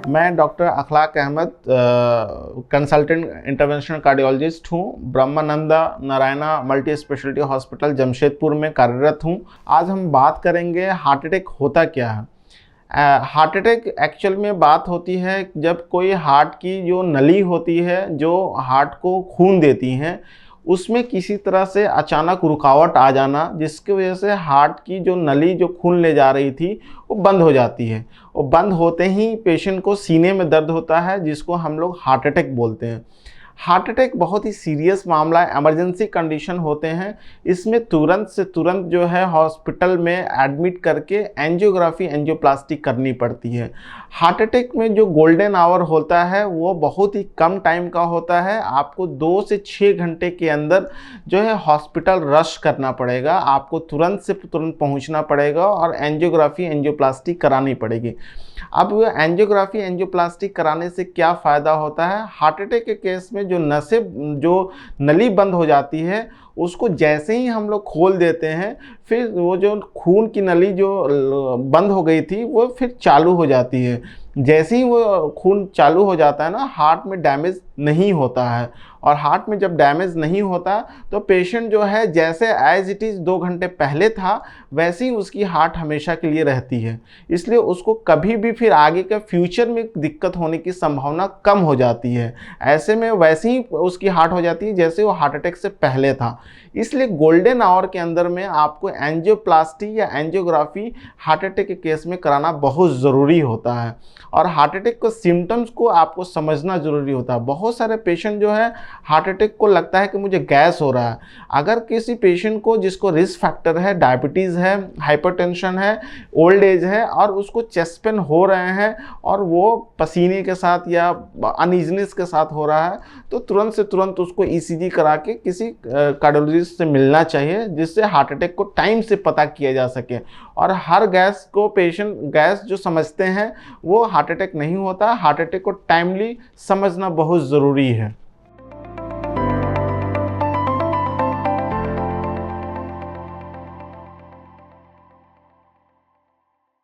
मैं डॉक्टर अखलाक Ahmad consultant interventional cardiologist हूँ। Brahmananda Narayana multi speciality hospital Jamshedpur में कार्यरत हूँ। आज हम बात करेंगे हार्ट अटैक होता क्या है। हार्ट अटैक एक्चुअल में बात होती है जब कोई हार्ट की जो नली होती है जो हार्ट को खून देती हैं उसमें किसी तरह से अचानक रुकावट आ जाना, जिसकी वजह से हार्ट की जो नली जो खून ले जा रही थी वो बंद हो जाती है। वो बंद होते ही पेशेंट को सीने में दर्द होता है, जिसको हम लोग हार्ट अटैक बोलते हैं। हार्ट अटैक बहुत ही सीरियस मामला है, इमरजेंसी कंडीशन होते हैं। इसमें तुरंत से तुरंत जो है हॉस्पिटल में एडमिट करके एंजियोग्राफी एंजियोप्लास्टी करनी पड़ती है। हार्ट अटैक में जो गोल्डन आवर होता है वो बहुत ही कम टाइम का होता है। आपको 2 से 6 घंटे के अंदर जो है हॉस्पिटल रश करना पड़ेगा, आपको तुरंत से तुरंत पहुंचना पड़ेगा और एंजियोग्राफी एंजियोप्लास्टी करानी पड़ेगी। अब एंजियोग्राफी एंजियोप्लास्टी कराने से क्या फ़ायदा होता है? हार्ट अटैक के केस में जो नसें जो नली बंद हो जाती है उसको जैसे ही हम लोग खोल देते हैं, फिर वो जो खून की नली जो बंद हो गई थी वो फिर चालू हो जाती है। जैसे ही वो खून चालू हो जाता है ना, हार्ट में डैमेज नहीं होता है। और हार्ट में जब डैमेज नहीं होता तो पेशेंट जो है जैसे एज इट इज़ 2 घंटे पहले था वैसे ही उसकी हार्ट हमेशा के लिए रहती है। इसलिए उसको कभी भी फिर आगे के फ्यूचर में दिक्कत होने की संभावना कम हो जाती है। ऐसे में वैसे ही उसकी हार्ट हो जाती है जैसे वो हार्ट अटैक से पहले था। इसलिए गोल्डन आवर के अंदर में आपको एंजियोप्लास्टी या एंजियोग्राफी हार्ट अटैक के केस में कराना बहुत ज़रूरी होता है। और हार्ट अटैक के सिम्टम्स को आपको समझना ज़रूरी होता है। बहुत सारे पेशेंट जो है हार्ट अटैक को लगता है कि मुझे गैस हो रहा है। अगर किसी पेशेंट को जिसको रिस्क फैक्टर है, डायबिटीज़ है, हाइपरटेंशन है, ओल्ड एज है और उसको चेस्ट पेन हो रहे हैं और वो पसीने के साथ या अनईजीनेस के साथ हो रहा है, तो तुरंत से तुरंत उसको ईसीजी करा के किसी कार्डियोलॉजिस्ट से मिलना चाहिए, जिससे हार्ट अटैक को टाइम से पता किया जा सके। और हर गैस को पेशेंट गैस जो समझते हैं वो हार्ट अटैक नहीं होता। हार्ट अटैक को टाइमली समझना बहुत ज़रूरी है।